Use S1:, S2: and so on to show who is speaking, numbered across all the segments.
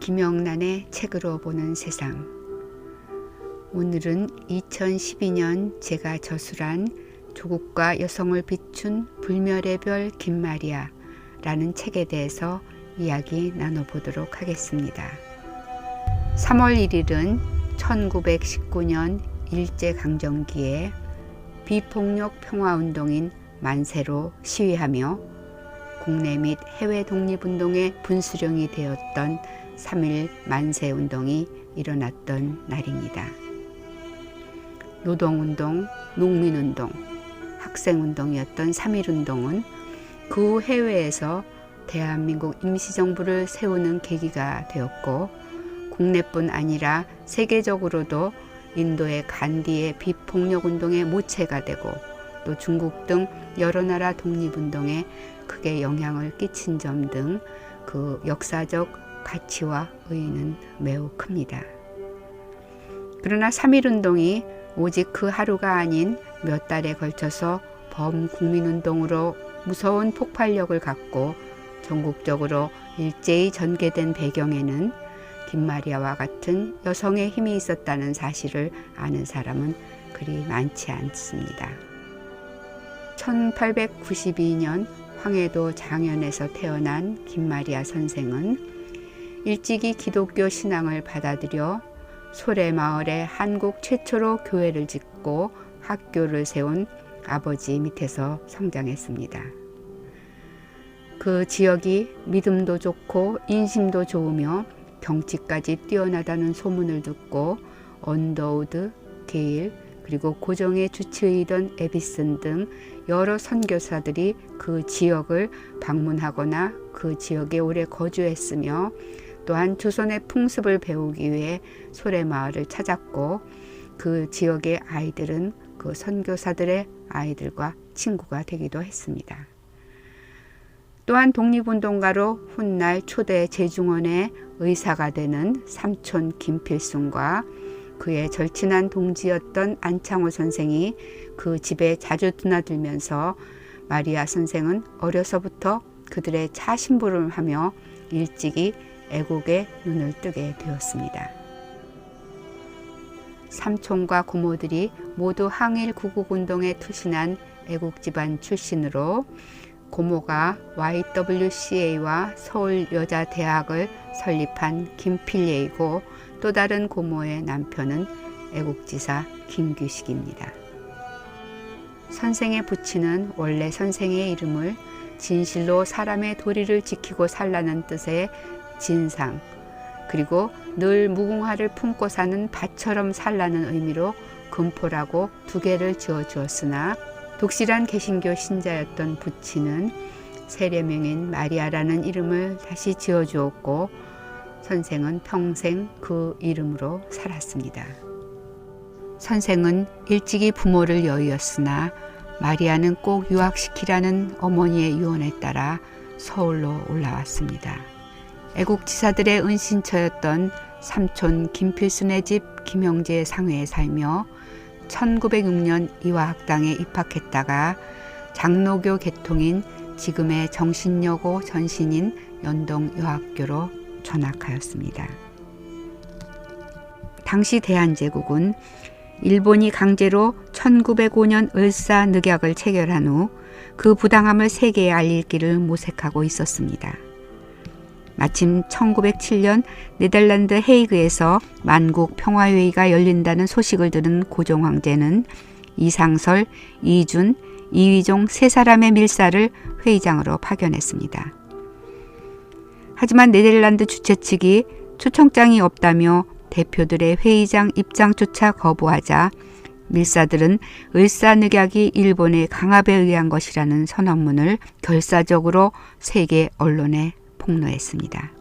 S1: 김영란의 책으로 보는 세상. 오늘은 2012년 제가 저술한 조국과 여성을 비춘 불멸의 별 김마리아 라는 책에 대해서 이야기 나눠보도록 하겠습니다. 3월 1일은 1919년 일제강점기에 비폭력 평화운동인 만세로 시위하며 국내 및 해외 독립운동의 분수령이 되었던 3.1 만세운동이 일어났던 날입니다. 노동운동, 농민운동, 학생운동이었던 3.1운동은 그 후 해외에서 대한민국 임시정부를 세우는 계기가 되었고, 국내뿐 아니라 세계적으로도 인도의 간디의 비폭력운동의 모체가 되고, 또 중국 등 여러 나라 독립운동에 크게 영향을 끼친 점 등 그 역사적 가치와 의의는 매우 큽니다. 그러나 3.1운동이 오직 그 하루가 아닌 몇 달에 걸쳐서 범국민운동으로 무서운 폭발력을 갖고 전국적으로 일제히 전개된 배경에는 김마리아와 같은 여성의 힘이 있었다는 사실을 아는 사람은 그리 많지 않습니다. 1892년 황해도 장현에서 태어난 김마리아 선생은 일찍이 기독교 신앙을 받아들여 소래마을에 한국 최초로 교회를 짓고 학교를 세운 아버지 밑에서 성장했습니다. 그 지역이 믿음도 좋고 인심도 좋으며 경치까지 뛰어나다는 소문을 듣고 언더우드, 게일, 그리고 고종의 주치의던 에디슨 등 여러 선교사들이 그 지역을 방문하거나 그 지역에 오래 거주했으며, 또한 조선의 풍습을 배우기 위해 소래마을을 찾았고, 그 지역의 아이들은 그 선교사들의 아이들과 친구가 되기도 했습니다. 또한 독립운동가로 훗날 초대 제중원의 의사가 되는 삼촌 김필순과 그의 절친한 동지였던 안창호 선생이 그 집에 자주 드나들면서 마리아 선생은 어려서부터 그들의 차심부름을 하며 일찍이 애국에 눈을 뜨게 되었습니다. 삼촌과 고모들이 모두 항일 구국운동에 투신한 애국 집안 출신으로 고모가 YWCA와 서울여자대학을 설립한 김필예이고, 또 다른 고모의 남편은 애국지사 김규식입니다. 선생의 부친은 원래 선생의 이름을 진실로 사람의 도리를 지키고 살라는 뜻의 진상, 그리고 늘 무궁화를 품고 사는 밭처럼 살라는 의미로 금포라고 두 개를 지어주었으나, 독실한 개신교 신자였던 부친은 세례명인 마리아라는 이름을 다시 지어주었고, 선생은 평생 그 이름으로 살았습니다. 선생은 일찍이 부모를 여의었으나 마리아는 꼭 유학시키라는 어머니의 유언에 따라 서울로 올라왔습니다. 애국지사들의 은신처였던 삼촌 김필순의 집 김영재 상회에 살며 1906년 이화학당에 입학했다가 장로교 계통인 지금의 정신여고 전신인 연동여학교로 전학하였습니다. 당시 대한제국은 일본이 강제로 1905년 을사늑약을 체결한 후 그 부당함을 세계에 알릴 길을 모색하고 있었습니다. 마침 1907년 네덜란드 헤이그에서 만국 평화회의가 열린다는 소식을 들은 고종 황제는 이상설, 이준, 이휘종 세 사람의 밀사를 회의장으로 파견했습니다. 하지만 네덜란드 주최 측이 초청장이 없다며 대표들의 회의장 입장조차 거부하자 밀사들은 을사늑약이 일본의 강압에 의한 것이라는 선언문을 결사적으로 세계 언론에 폭로했습니다.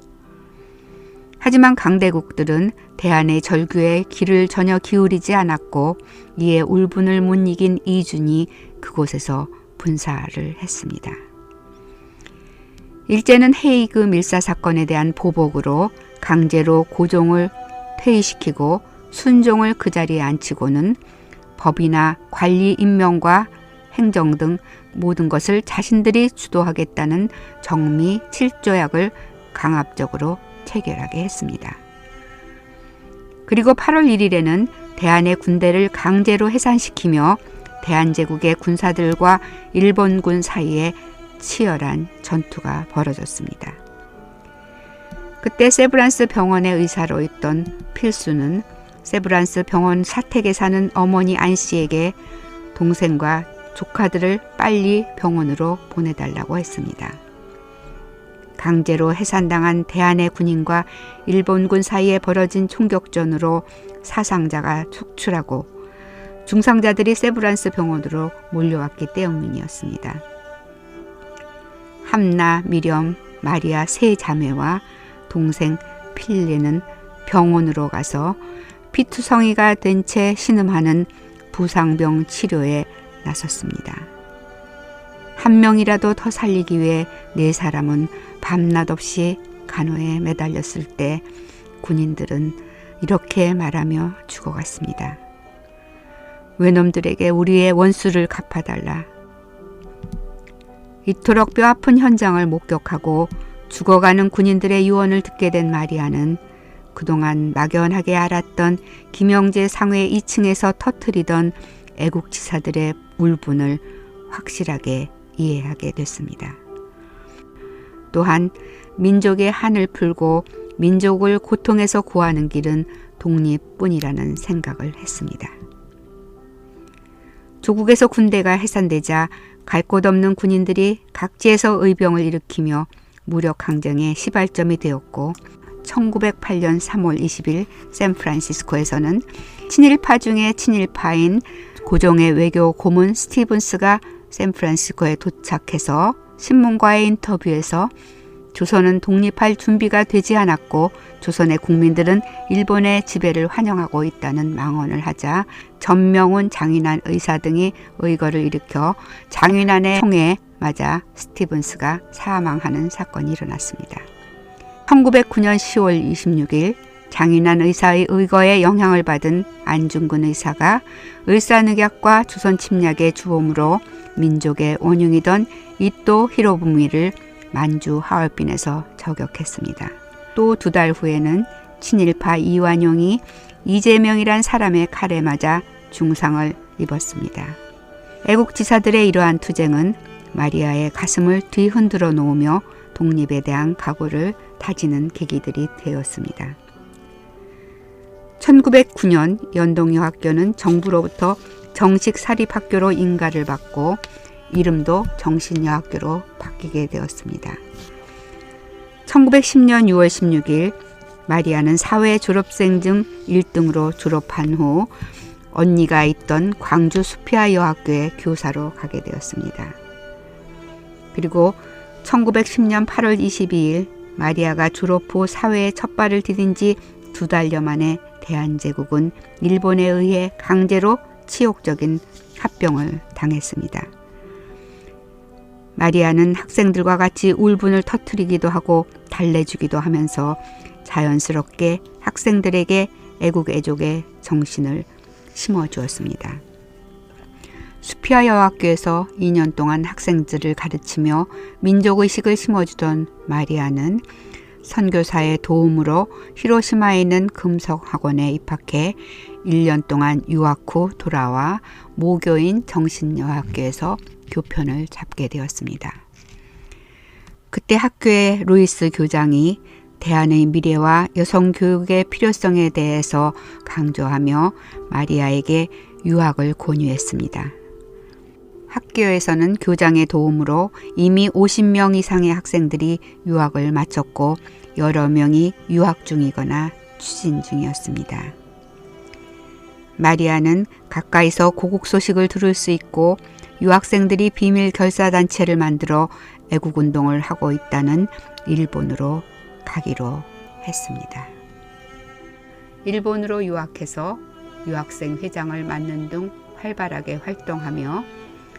S1: 하지만 강대국들은 대한의 절규에 귀를 전혀 기울이지 않았고, 이에 울분을 못 이긴 이준이 그곳에서 분사를 했습니다. 일제는 헤이그 밀사 사건에 대한 보복으로 강제로 고종을 퇴위시키고 순종을 그 자리에 앉히고는 법이나 관리 임명과 행정 등 모든 것을 자신들이 주도하겠다는 정미 7조약을 강압적으로 체결하게 했습니다. 그리고 8월 1일에는 대한의 군대를 강제로 해산시키며 대한제국의 군사들과 일본군 사이에 치열한 전투가 벌어졌습니다. 그때 세브란스 병원의 의사로 있던 필수는 세브란스 병원 사택에 사는 어머니 안 씨에게 동생과 조카들을 빨리 병원으로 보내달라고 했습니다. 강제로 해산당한 대한의 군인과 일본군 사이에 벌어진 총격전으로 사상자가 속출하고 중상자들이 세브란스 병원으로 몰려왔기 때문이었습니다. 함나, 미렴, 마리아 세 자매와 동생 필리는 병원으로 가서 피투성이가 된 채 신음하는 부상병 치료에 나섰습니다. 한 명이라도 더 살리기 위해 네 사람은 밤낮 없이 간호에 매달렸을 때 군인들은 이렇게 말하며 죽어갔습니다. 외놈들에게 우리의 원수를 갚아달라. 이토록 뼈아픈 현장을 목격하고 죽어가는 군인들의 유언을 듣게 된 마리아는 그동안 막연하게 알았던 김영재 상회 2층에서 터뜨리던 애국지사들의 울분을 확실하게 이해하게 됐습니다. 또한 민족의 한을 풀고 민족을 고통에서 구하는 길은 독립뿐이라는 생각을 했습니다. 조국에서 군대가 해산되자 갈 곳 없는 군인들이 각지에서 의병을 일으키며 무력 항쟁의 시발점이 되었고 1908년 3월 20일 샌프란시스코에서는 친일파 중에 친일파인 고종의 외교 고문 스티븐스가 샌프란시스코에 도착해서 신문과의 인터뷰에서 조선은 독립할 준비가 되지 않았고 조선의 국민들은 일본의 지배를 환영하고 있다는 망언을 하자 전명훈 장인환 의사 등이 의거를 일으켜 장인환의 총에 맞아 스티븐스가 사망하는 사건이 일어났습니다. 1909년 10월 26일 장인환 의사의 의거에 영향을 받은 안중근 의사가 을사늑약과 조선 침략의 주범으로 민족의 원흉이던 이토 히로부미를 만주 하얼빈에서 저격했습니다. 또 2달 후에는 친일파 이완용이 이재명이란 사람의 칼에 맞아 중상을 입었습니다. 애국지사들의 이러한 투쟁은 마리아의 가슴을 뒤흔들어 놓으며 독립에 대한 각오를 다지는 계기들이 되었습니다. 1909년 연동여학교는 정부로부터 정식 사립학교로 인가를 받고 이름도 정신여학교로 바뀌게 되었습니다. 1910년 6월 16일 마리아는 사회 졸업생 중 1등으로 졸업한 후 언니가 있던 광주 수피아 여학교에 교사로 가게 되었습니다. 그리고 1910년 8월 22일 마리아가 졸업 후 사회에 첫 발을 디딘 지 2달여 만에 대한제국은 일본에 의해 강제로 치욕적인 합병을 당했습니다. 마리아는 학생들과 같이 울분을 터뜨리기도 하고 달래주기도 하면서 자연스럽게 학생들에게 애국 애족의 정신을 심어주었습니다. 수피아 여학교에서 2년 동안 학생들을 가르치며 민족의식을 심어주던 마리아는 선교사의 도움으로 히로시마에 있는 금속학원에 입학해 1년 동안 유학 후 돌아와 모교인 정신여학교에서 교편을 잡게 되었습니다. 그때 학교의 루이스 교장이 대한의 미래와 여성 교육의 필요성에 대해서 강조하며 마리아에게 유학을 권유했습니다. 학교에서는 교장의 도움으로 이미 50명 이상의 학생들이 유학을 마쳤고 여러 명이 유학 중이거나 추진 중이었습니다. 마리아는 가까이서 고국 소식을 들을 수 있고 유학생들이 비밀 결사단체를 만들어 애국운동을 하고 있다는 일본으로 가기로 했습니다. 일본으로 유학해서 유학생 회장을 맡는 등 활발하게 활동하며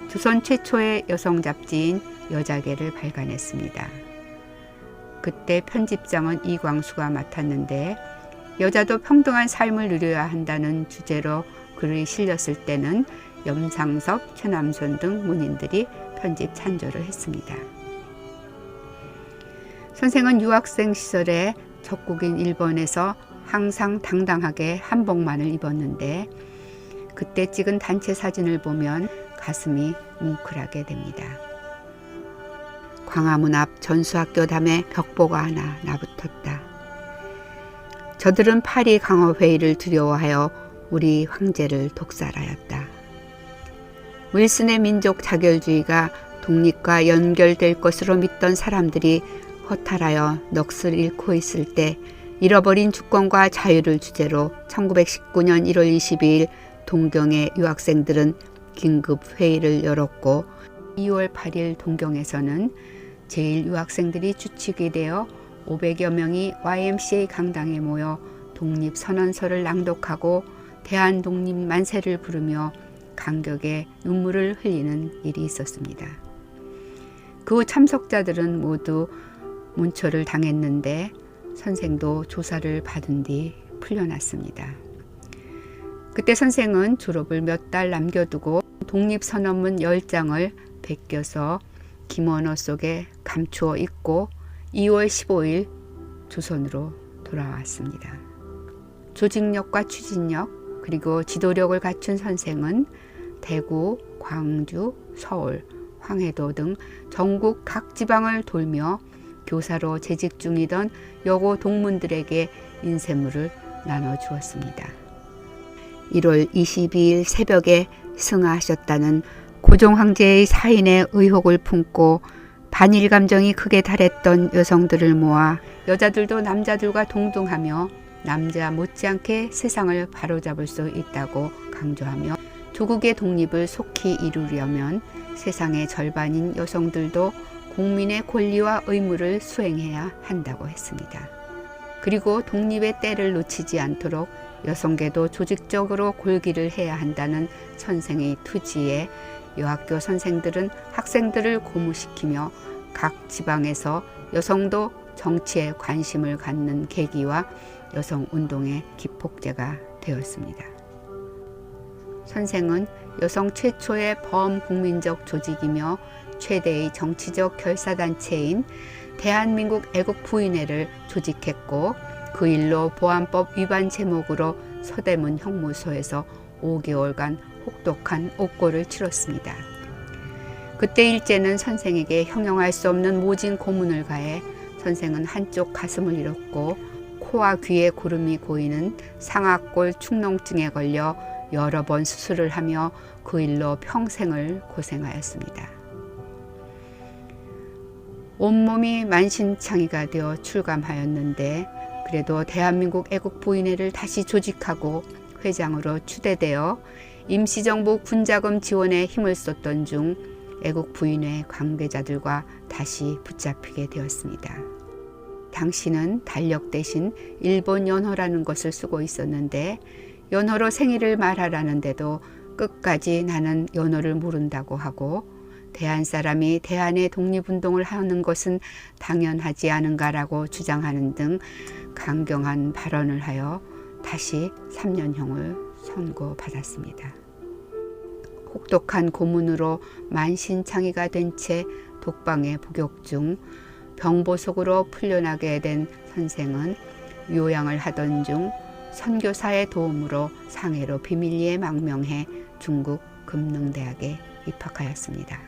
S1: 조선 최초의 여성 잡지인 여자계를 발간했습니다. 그때 편집장은 이광수가 맡았는데 여자도 평등한 삶을 누려야 한다는 주제로 글이 실렸을 때는 염상섭, 최남선 등 문인들이 편집 찬조를 했습니다. 선생은 유학생 시절에 적국인 일본에서 항상 당당하게 한복만을 입었는데 그때 찍은 단체 사진을 보면 가슴이 뭉클하게 됩니다. 광화문 앞 전수학교 담에 벽보가 하나 나붙었다. 저들은 파리 강화회의를 두려워하여 우리 황제를 독살하였다. 윌슨의 민족 자결주의가 독립과 연결될 것으로 믿던 사람들이 허탈하여 넋을 잃고 있을 때 잃어버린 주권과 자유를 주제로 1919년 1월 22일 동경의 유학생들은 긴급 회의를 열었고 2월 8일 동경에서는 제1유학생들이 주축이 되어 500여 명이 YMCA 강당에 모여 독립선언서를 낭독하고 대한독립 만세를 부르며 감격의 눈물을 흘리는 일이 있었습니다. 그 후 참석자들은 모두 문초를 당했는데 선생도 조사를 받은 뒤 풀려났습니다. 그때 선생은 졸업을 몇 달 남겨두고 독립선언문 10장을 베껴서 김원호 속에 감추어 입고 2월 15일 조선으로 돌아왔습니다. 조직력과 추진력 그리고 지도력을 갖춘 선생은 대구, 광주, 서울, 황해도 등 전국 각 지방을 돌며 교사로 재직 중이던 여고 동문들에게 인쇄물을 나눠주었습니다. 1월 22일 새벽에 승하하셨다는 고종 황제의 사인의 의혹을 품고 반일 감정이 극에 달했던 여성들을 모아 여자들도 남자들과 동등하며 남자 못지않게 세상을 바로잡을 수 있다고 강조하며 조국의 독립을 속히 이루려면 세상의 절반인 여성들도 국민의 권리와 의무를 수행해야 한다고 했습니다. 그리고 독립의 때를 놓치지 않도록 여성계도 조직적으로 골기를 해야 한다는 선생의 투지에 여학교 선생들은 학생들을 고무시키며 각 지방에서 여성도 정치에 관심을 갖는 계기와 여성운동의 기폭제가 되었습니다. 선생은 여성 최초의 범국민적 조직이며 최대의 정치적 결사단체인 대한민국 애국부인회를 조직했고 그 일로 보안법 위반 제목으로 서대문 형무소에서 5개월간 혹독한 옥고를 치렀습니다. 그때 일제는 선생에게 형용할 수 없는 모진 고문을 가해 선생은 한쪽 가슴을 잃었고 코와 귀에 고름이 고이는 상악골 축농증에 걸려 여러 번 수술을 하며 그 일로 평생을 고생하였습니다. 온몸이 만신창이가 되어 출감하였는데 그래도 대한민국 애국부인회를 다시 조직하고 회장으로 추대되어 임시정부 군자금 지원에 힘을 쏟던 중 애국부인회 관계자들과 다시 붙잡히게 되었습니다. 당시는 달력 대신 일본 연호라는 것을 쓰고 있었는데 연호로 생일을 말하라는데도 끝까지 나는 연호를 모른다고 하고 대한 사람이 대한의 독립운동을 하는 것은 당연하지 않은가라고 주장하는 등 강경한 발언을 하여 다시 3년형을 선고받았습니다. 혹독한 고문으로 만신창이가 된 채 독방에 복역 중 병보속으로 풀려나게 된 선생은 요양을 하던 중 선교사의 도움으로 상해로 비밀리에 망명해 중국 금능대학에 입학하였습니다.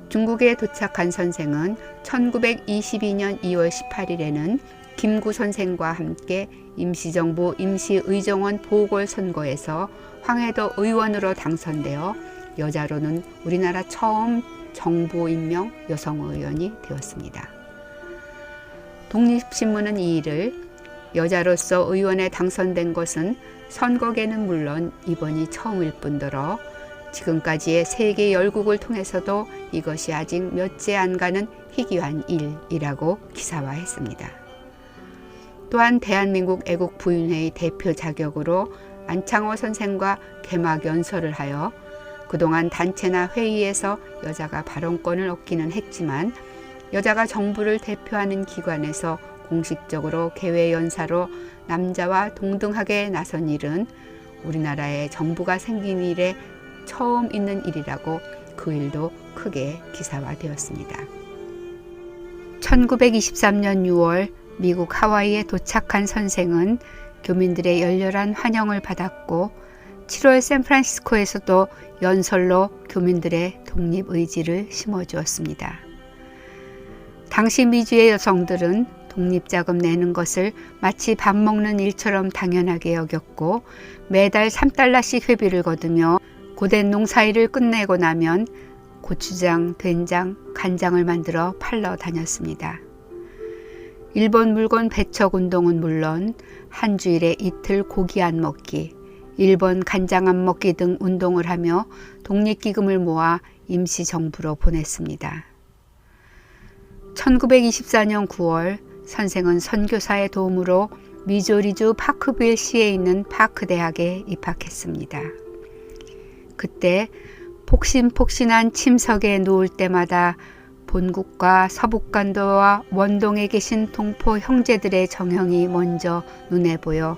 S1: 중국에 도착한 선생은 1922년 2월 18일에는 김구 선생과 함께 임시정부 임시의정원 보궐선거에서 황해도 의원으로 당선되어 여자로는 우리나라 처음 정부 임명 여성의원이 되었습니다. 독립신문은 이 일을 여자로서 의원에 당선된 것은 선거계는 물론 이번이 처음일 뿐더러 지금까지의 세계 열국을 통해서도 이것이 아직 몇째 안 가는 희귀한 일이라고 기사화했습니다. 또한 대한민국 애국부인회의 대표 자격으로 안창호 선생과 개막 연설을 하여 그동안 단체나 회의에서 여자가 발언권을 얻기는 했지만 여자가 정부를 대표하는 기관에서 공식적으로 개회연사로 남자와 동등하게 나선 일은 우리나라에 정부가 생긴 이래 처음 있는 일이라고 그 일도 크게 기사화되었습니다. 1923년 6월 미국 하와이에 도착한 선생은 교민들의 열렬한 환영을 받았고 7월 샌프란시스코에서도 연설로 교민들의 독립의지를 심어주었습니다. 당시 미주의 여성들은 독립자금 내는 것을 마치 밥 먹는 일처럼 당연하게 여겼고 매달 3달러씩 회비를 거두며 고된 농사일을 끝내고 나면 고추장, 된장, 간장을 만들어 팔러 다녔습니다. 일본 물건 배척 운동은 물론 한 주일에 이틀 고기 안 먹기, 일본 간장 안 먹기 등 운동을 하며 독립기금을 모아 임시정부로 보냈습니다. 1924년 9월 선생은 선교사의 도움으로 미조리주 파크빌시에 있는 파크대학에 입학했습니다. 그때 폭신폭신한 침석에 누울 때마다 본국과 서북간도와 원동에 계신 동포 형제들의 정형이 먼저 눈에 보여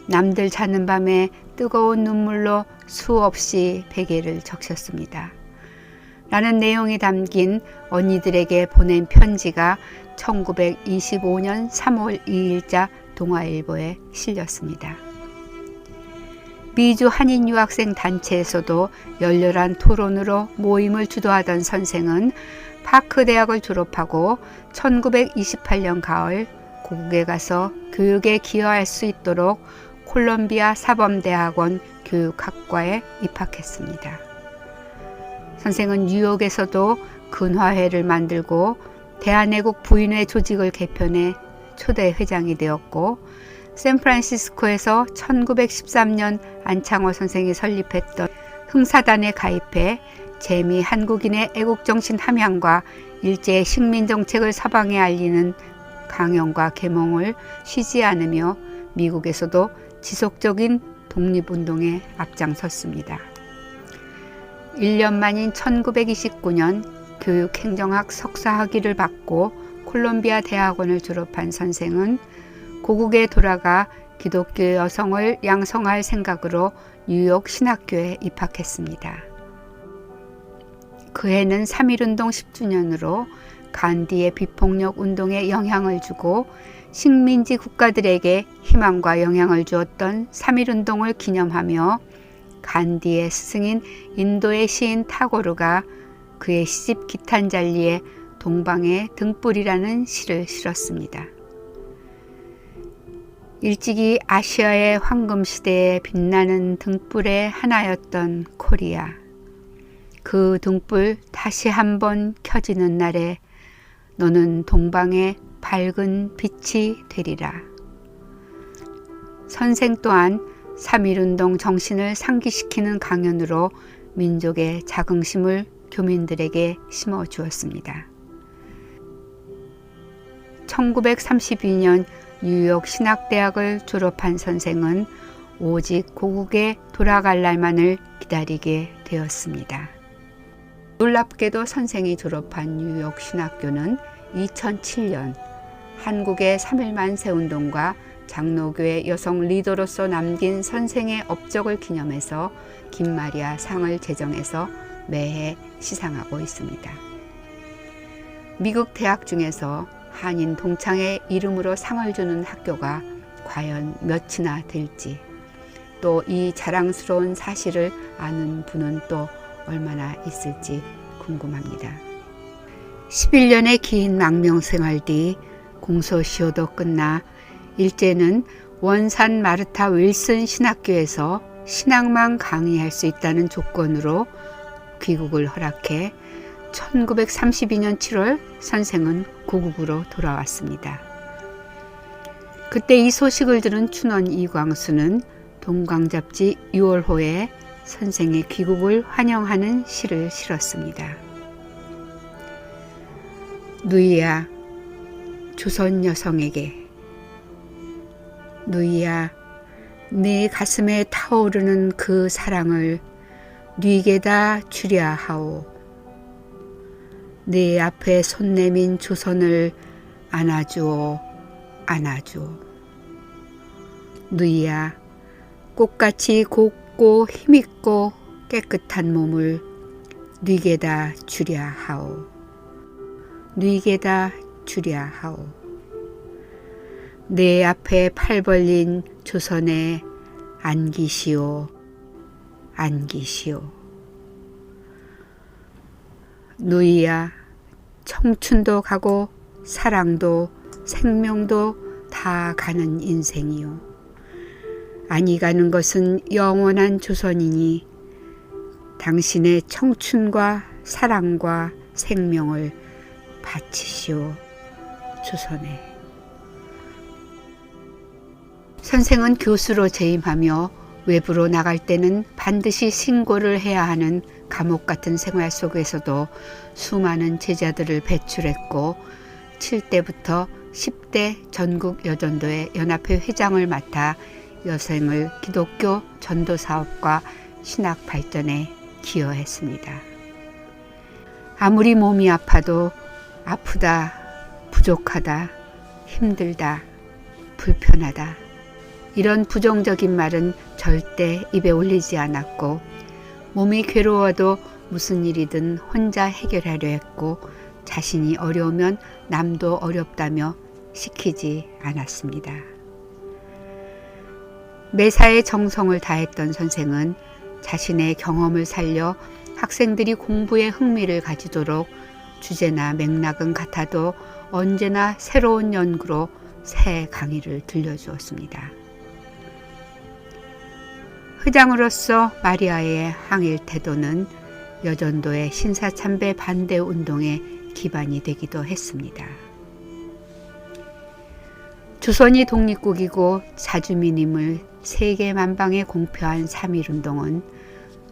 S1: 남들 자는 밤에 뜨거운 눈물로 수없이 베개를 적셨습니다. 라는 내용이 담긴 언니들에게 보낸 편지가 1925년 3월 2일자 동아일보에 실렸습니다. 미주 한인 유학생 단체에서도 열렬한 토론으로 모임을 주도하던 선생은 파크 대학을 졸업하고 1928년 가을 고국에 가서 교육에 기여할 수 있도록 콜롬비아 사범대학원 교육학과에 입학했습니다. 선생은 뉴욕에서도 근화회를 만들고 대한애국 부인회 조직을 개편해 초대 회장이 되었고 샌프란시스코에서 1913년 안창호 선생이 설립했던 흥사단에 가입해 재미 한국인의 애국정신 함양과 일제의 식민정책을 서방에 알리는 강연과 계몽을 쉬지 않으며 미국에서도 지속적인 독립운동에 앞장섰습니다. 1년 만인 1929년 교육행정학 석사학위를 받고 콜롬비아 대학원을 졸업한 선생은 고국에 돌아가 기독교 여성을 양성할 생각으로 뉴욕 신학교에 입학했습니다. 그 해는 3.1운동 10주년으로 간디의 비폭력 운동에 영향을 주고 식민지 국가들에게 희망과 영향을 주었던 3.1운동을 기념하며 간디의 스승인 인도의 시인 타고르가 그의 시집 기탄잘리에 동방의 등불이라는 시를 실었습니다. 일찍이 아시아의 황금시대에 빛나는 등불의 하나였던 코리아. 그 등불 다시 한번 켜지는 날에 너는 동방의 밝은 빛이 되리라. 선생 또한 3.1운동 정신을 상기시키는 강연으로 민족의 자긍심을 교민들에게 심어주었습니다. 1932년 뉴욕 신학대학을 졸업한 선생은 오직 고국에 돌아갈 날만을 기다리게 되었습니다. 놀랍게도 선생이 졸업한 뉴욕 신학교는 2007년 한국의 3.1 만세운동과 장로교의 여성 리더로서 남긴 선생의 업적을 기념해서 김마리아 상을 제정해서 매해 시상하고 있습니다. 미국 대학 중에서 한인 동창의 이름으로 상을 주는 학교가 과연 몇이나 될지, 또 이 자랑스러운 사실을 아는 분은 또 얼마나 있을지 궁금합니다. 11년의 긴 망명생활 뒤 공소시효도 끝나 일제는 원산 마르타 윌슨 신학교에서 신학만 강의할 수 있다는 조건으로 귀국을 허락해 1932년 7월 선생은 고국으로 돌아왔습니다. 그때 이 소식을 들은 춘원 이광수는 동광잡지 6월호에 선생의 귀국을 환영하는 시를 실었습니다. 누이야, 조선 여성에게. 누이야, 내 가슴에 타오르는 그 사랑을 뉘게다 주랴 하오. 내 앞에 손 내민 조선을 안아주오, 안아주오. 누이야, 꽃같이 곱고 힘있고 깨끗한 몸을 뉘게다 주랴 하오. 뉘게다 주랴 하오. 내 앞에 팔 벌린 조선에 안기시오, 안기시오. 누이야, 청춘도 가고 사랑도 생명도 다 가는 인생이요. 아니 가는 것은 영원한 조선이니 당신의 청춘과 사랑과 생명을 바치시오, 조선에. 선생은 교수로 재임하며 외부로 나갈 때는 반드시 신고를 해야 하는 감옥 같은 생활 속에서도 수많은 제자들을 배출했고 7대부터 10대 전국 여전도의 연합회 회장을 맡아 여생을 기독교 전도 사업과 신학 발전에 기여했습니다. 아무리 몸이 아파도 아프다, 부족하다, 힘들다, 불편하다 이런 부정적인 말은 절대 입에 올리지 않았고 몸이 괴로워도 무슨 일이든 혼자 해결하려 했고 자신이 어려우면 남도 어렵다며 시키지 않았습니다. 매사에 정성을 다했던 선생은 자신의 경험을 살려 학생들이 공부에 흥미를 가지도록 주제나 맥락은 같아도 언제나 새로운 연구로 새 강의를 들려주었습니다. 회장으로서 마리아의 항일 태도는 여전도의 신사참배 반대 운동의 기반이 되기도 했습니다. 조선이 독립국이고 자주민임을 세계 만방에 공표한 3.1운동은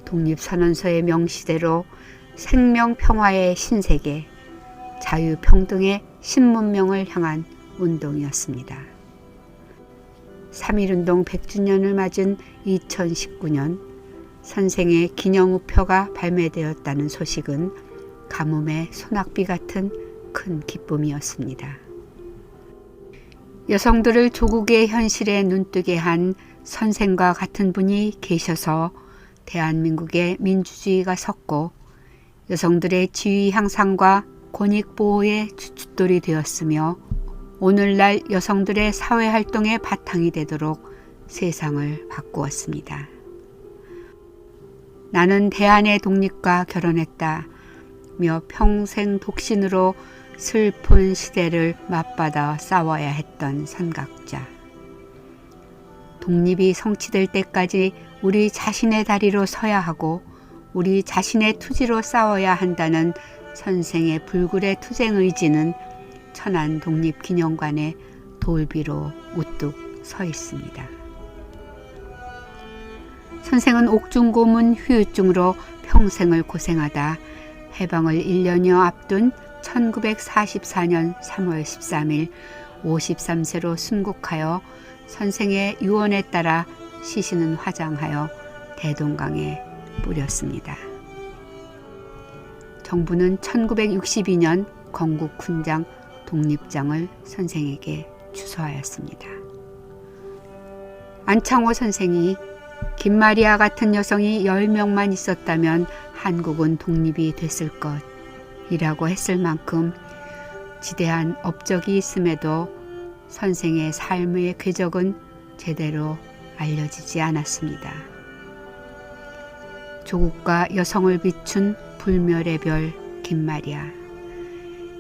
S1: 독립선언서의 명시대로 생명평화의 신세계, 자유평등의 신문명을 향한 운동이었습니다. 3.1운동 100주년을 맞은 2019년 선생의 기념우표가 발매되었다는 소식은 가뭄의 소낙비 같은 큰 기쁨이었습니다. 여성들을 조국의 현실에 눈뜨게 한 선생과 같은 분이 계셔서 대한민국의 민주주의가 섰고 여성들의 지위 향상과 권익보호의 주춧돌이 되었으며 오늘날 여성들의 사회활동의 바탕이 되도록 세상을 바꾸었습니다. 나는 대한의 독립과 결혼했다며 평생 독신으로 슬픈 시대를 맞받아 싸워야 했던 선각자. 독립이 성취될 때까지 우리 자신의 다리로 서야 하고 우리 자신의 투지로 싸워야 한다는 선생의 불굴의 투쟁 의지는 천안 독립기념관의 돌비로 우뚝 서 있습니다. 선생은 옥중 고문 후유증으로 평생을 고생하다 해방을 1년여 앞둔 1944년 3월 13일 53세로 순국하여 선생의 유언에 따라 시신은 화장하여 대동강에 뿌렸습니다. 정부는 1962년 건국훈장 독립장을 선생에게 주소하였습니다. 안창호 선생이 김마리아 같은 여성이 10명만 있었다면 한국은 독립이 됐을 것이라고 했을 만큼 지대한 업적이 있음에도 선생의 삶의 궤적은 제대로 알려지지 않았습니다. 조국과 여성을 비춘 불멸의 별 김마리아.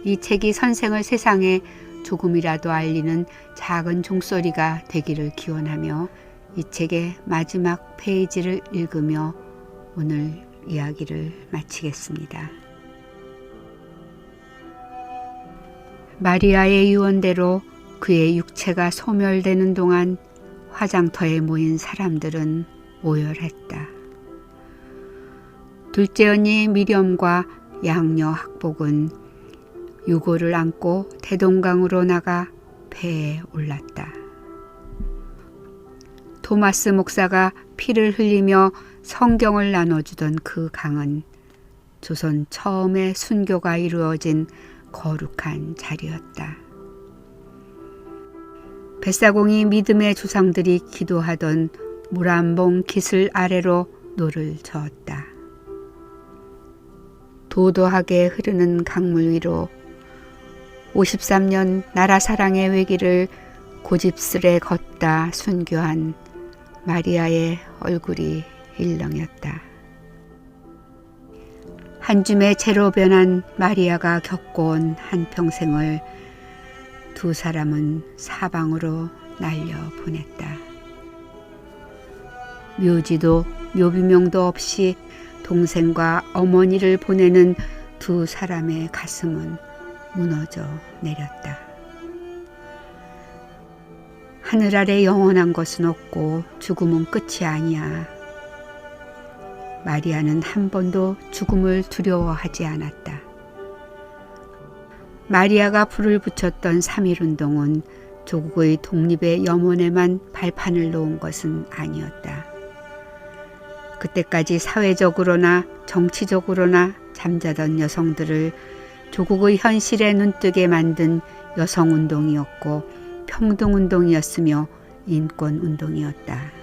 S1: 이 책이 선생을 세상에 조금이라도 알리는 작은 종소리가 되기를 기원하며 이 책의 마지막 페이지를 읽으며 오늘 이야기를 마치겠습니다. 마리아의 유언대로 그의 육체가 소멸되는 동안 화장터에 모인 사람들은 오열했다. 둘째 언니 미렴과 양녀 학복은 유고를 안고 대동강으로 나가 배에 올랐다. 토마스 목사가 피를 흘리며 성경을 나눠주던 그 강은 조선 처음의 순교가 이루어진 거룩한 자리였다. 뱃사공이 믿음의 조상들이 기도하던 물안봉 기슬 아래로 노를 저었다. 도도하게 흐르는 강물 위로 53년 나라 사랑의 외길을 고집스레 걷다 순교한 마리아의 얼굴이 일렁였다. 한 줌의 채로 변한 마리아가 겪어온 한평생을 두 사람은 사방으로 날려보냈다. 묘지도 묘비명도 없이 동생과 어머니를 보내는 두 사람의 가슴은 무너져 내렸다. 하늘 아래 영원한 것은 없고 죽음은 끝이 아니야. 마리아는 한 번도 죽음을 두려워하지 않았다. 마리아가 불을 붙였던 3.1운동은 조국의 독립의 염원에만 발판을 놓은 것은 아니었다. 그때까지 사회적으로나 정치적으로나 잠자던 여성들을 조국의 현실에 눈뜨게 만든 여성운동이었고 평등운동이었으며 인권운동이었다.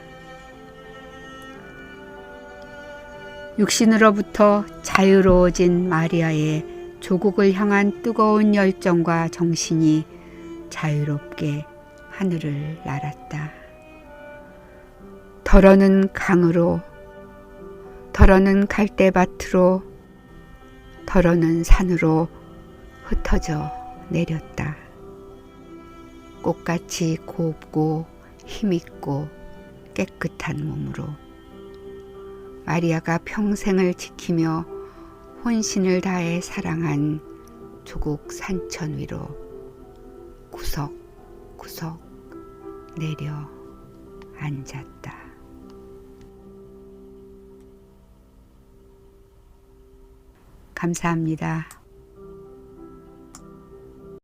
S1: 육신으로부터 자유로워진 마리아의 조국을 향한 뜨거운 열정과 정신이 자유롭게 하늘을 날았다. 덜어는 강으로, 덜어는 갈대밭으로, 덜어는 산으로 흩어져 내렸다. 꽃같이 곱고 힘있고 깨끗한 몸으로 마리아가 평생을 지키며 혼신을 다해 사랑한 조국 산천 위로 구석구석 내려 앉았다. 감사합니다.